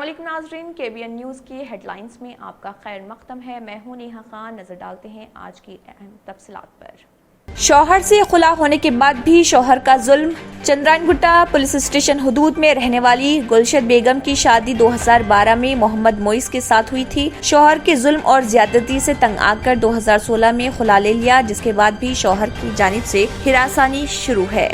अस्सलाम वालेकुम नाज़रीन, KBN न्यूज़ की हेडलाइंस में आपका खैर मक़दम है। मैं हूं नेहा खान। नज़र डालते हैं आज की अहम तफसीलात पर। शौहर से खुला होने के बाद भी शौहर का जुल्म। चंद्रायनगुट्टा पुलिस स्टेशन हदूद में रहने वाली गुलशद बेगम की शादी 2012 में मोहम्मद मोइस के साथ हुई थी। शौहर के जुल्म और ज्यादती से तंग आकर 2016 में खुला ले लिया, जिसके बाद भी शौहर की जानिब से हिरासानी शुरू है।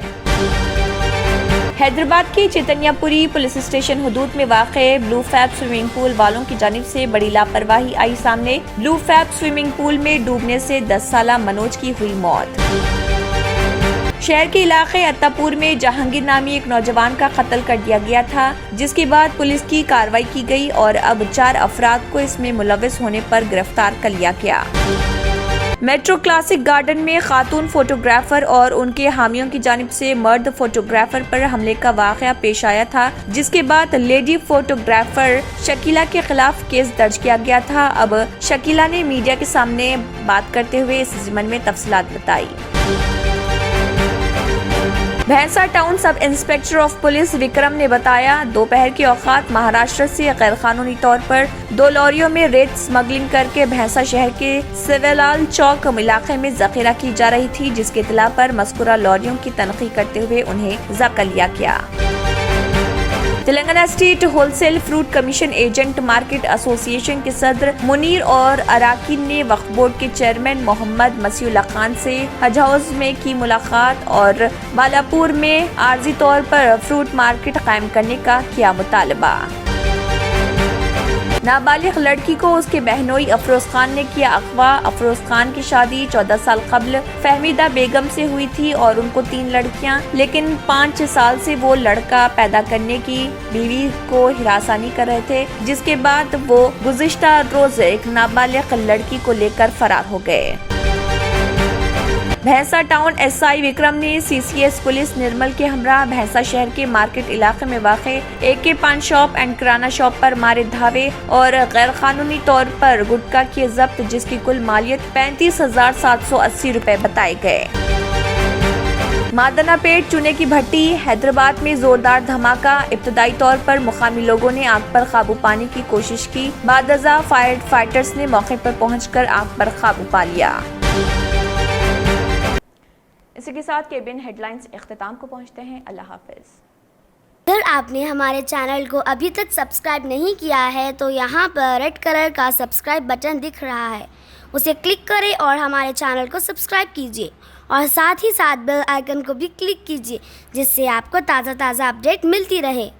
हैदराबाद के चैतन्यपुरी पुलिस स्टेशन हदूद में वाक़े ब्लू फैब स्विमिंग पूल वालों की जानिब से बड़ी लापरवाही आई सामने। ब्लू फैब स्विमिंग पूल में डूबने से 10 साला मनोज की हुई मौत। शहर के इलाके अत्तापुर में जहांगीर नामी एक नौजवान का कत्ल कर दिया गया था, जिसके बाद पुलिस की कार्रवाई की गई और अब 4 अफराद को इसमें मुलव्विस होने पर गिरफ्तार कर लिया गया। मेट्रो क्लासिक गार्डन में खातून फोटोग्राफर और उनके हामियों की जानिब से मर्द फोटोग्राफर पर हमले का वाक़या पेश आया था, जिसके बाद लेडी फोटोग्राफर शकीला के खिलाफ केस दर्ज किया गया था। अब शकीला ने मीडिया के सामने बात करते हुए इस ज़िम्न में तफसीलात बताई। भैंसा town sub inspector of police Vikram ने बताया, दोपहर के औकात महाराष्ट्र से गैर कानूनी तौर पर 2 लॉरियों में रेत स्मगलिंग करके भैंसा शहर के सिविलाल चौक इलाके में जखीरा की जा रही थी, जिसके इत्तला पर मज़कूरा लॉरियों की तनखी करते हुए उन्हें ज़ब्त कर लिया गया। Telangana state wholesale fruit commission agent market association के सदर मुनीर और अराकीन ने वक्फ बोर्ड के चेयरमैन मोहम्मद मसीउल्लाह खान से हज हाउस में की मुलाकात और बालापुर में आर्जी तौर पर फ्रूट मार्केट कायम करने का किया मुतालबा। नाबालिग लड़की को उसके बहनोई अफरोज खान ने किया अगवा। अफरोज खान की शादी 14 साल कबल फहमीदा बेगम से हुई थी और उनको 3 लड़कियां, लेकिन 5 साल से वो लड़का पैदा करने की बीवी को हिरासानी कर रहे थे, जिसके बाद वो गुज़िश्ता रोज एक नाबालिग लड़की को लेकर फरार हो गए। भैंसा टाउन SI विक्रम ने CCS पुलिस निर्मल के हमरा भैंसा शहर के मार्केट इलाके में वाक़े AK पान शॉप एंड किराना शॉप पर मारे धावे और गैर कानूनी तौर पर गुटखा किए जब्त, जिसकी कुल मालियत 35,780 रुपए बताए गए। मादना पेट चूने की भट्टी हैदराबाद में जोरदार धमाका। इब्तदाई तौर पर मुकामी लोगों ने आग पर काबू पाने की कोशिश की, बादअज़ा फायर फाइटर्स ने मौके पर पहुंचकर आग पर काबू पा लिया। इसी के साथ KBN हेडलाइंस इख्तिताम को पहुंचते हैं। अल्लाह हाफिज। अगर आपने हमारे चैनल को अभी तक सब्सक्राइब नहीं किया है तो यहाँ पर रेड कलर का सब्सक्राइब बटन दिख रहा है, उसे क्लिक करें और हमारे चैनल को सब्सक्राइब कीजिए और साथ ही साथ बेल आइकन को भी क्लिक कीजिए, जिससे आपको ताज़ा अपडेट मिलती रहे।